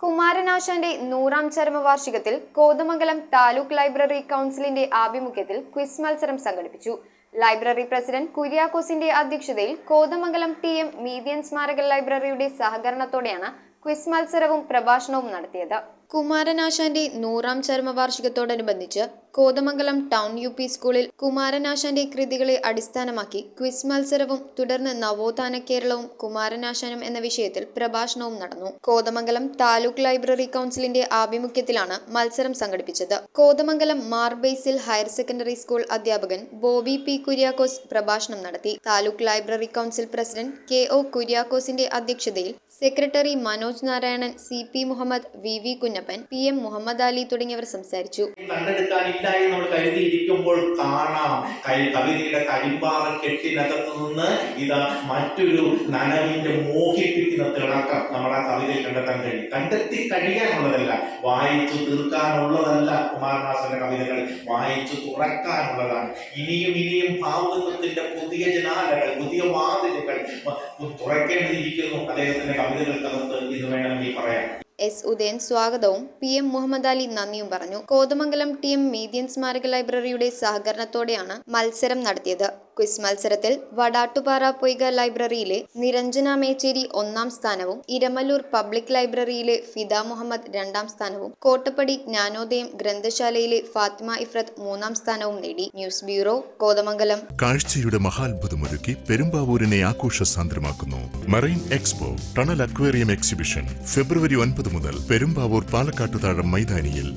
കുമാരനാശാന്റെ 100ാം ചരമവാർഷികത്തിൽ Kothamangalam taluk library കൗൺസിലിന്റെ ആഭിമുഖ്യത്തിൽ quiz മത്സരം സംഘടിപ്പിച്ചു. ലൈബ്രറി പ്രസിഡന്റ് കുര്യാക്കോസിന്റെ അധ്യക്ഷതയിൽ കോതമംഗലം ടി.എം. മീഡിയൻ സ്മാരക ലൈബ്രറിയുടെ സഹകരണത്തോടെയാണ് ക്വിസ് മത്സരവും പ്രഭാഷണവും നടത്തിയത്. കുമാരനാശാന്റെ 100ാം ചരമവാർഷികത്തോടനുബന്ധിച്ച് കോതമംഗലം ടൗൺ യു.പി. സ്കൂളിൽ കുമാരനാശാന്റെ കൃതികളെ അടിസ്ഥാനമാക്കി ക്വിസ് മത്സരവും തുടർന്ന് നവോത്ഥാന കേരളവും കുമാരനാശാനും എന്ന വിഷയത്തിൽ പ്രഭാഷണവും നടന്നു. കോതമംഗലം താലൂക്ക് ലൈബ്രറി കൗൺസിലിന്റെ ആഭിമുഖ്യത്തിലാണ് മത്സരം സംഘടിപ്പിച്ചത്. Kothamangalam Mar Basil higher secondary school അധ്യാപകൻ ബോബി പി. കുര്യാക്കോസ് പ്രഭാഷണം നടത്തി. Taluk library council president K O. കുര്യാക്കോസിന്റെ അധ്യക്ഷതയിൽ secretary Manoj Narayanan, C P. Muhammad, V V. Kunjappan, P M. Muhammad Ali തുടങ്ങിയവർ സംസാരിച്ചു. നമ്മൾ കരുതിയിരിക്കുമ്പോൾ കാണാം കവിതയുടെ കരിമ്പാറ കെട്ടിനകത്തു നിന്ന് ഇത് മറ്റൊരു നനവിന്റെ മോഹിപ്പിക്കുന്ന തിളക്കം നമ്മളെ കവിതയിൽ കണ്ടെത്തി കഴിയാനുള്ളതല്ല, വായിച്ചു തീർക്കാനുള്ളതല്ല. കുമാരനാശന്റെ കവിതകൾ വായിച്ചു തുറക്കാനുള്ളതാണ്. ഇനിയും ഭാവുകത്വത്തിന്റെ പുതിയ ജനാലകൾ, പുതിയ വാതിലുകൾ തുറക്കേണ്ടിയിരിക്കുന്നു അദ്ദേഹത്തിന്റെ കവിതകൾക്കകത്ത് എന്ന് വേണമെങ്കിൽ പറയാം. എസ്. ഉദയൻ സ്വാഗതവും പി.എം. മുഹമ്മദ് അലി നന്ദിയും പറഞ്ഞു. കോതമംഗലം ടി.എം. മീഡിയൻ സ്മാരക ലൈബ്രറിയുടെ സഹകരണത്തോടെയാണ് മത്സരം നടത്തിയത്. ക്വിസ് മത്സരത്തിൽ വടാട്ടുപാറ പൊയ്ക ലൈബ്രറിയിലെ നിരഞ്ജന മേച്ചേരി 1ാം സ്ഥാനവും, ഇരമല്ലൂർ പബ്ലിക് ലൈബ്രറിയിലെ ഫിദ മുഹമ്മദ് 2ാം സ്ഥാനവും, കോട്ടപ്പടി ജ്ഞാനോദയം ഗ്രന്ഥശാലയിലെ ഫാത്തിമ ഇഫ്രത്ത് 3ാം സ്ഥാനവും നേടി. News bureau, Kothamangalam. കാഴ്ചയുടെ മഹാത്ഭുതമൊരുക്കി പെരുമ്പാവൂരിനെ ആഘോഷസാന്ദ്രമാക്കുന്നു. Marine expo tunnel aquarium exhibition ഫെബ്രുവരി 9 മുതൽ പെരുമ്പാവൂർ പാലക്കാട്ടുതാഴം മൈതാനിയിൽ.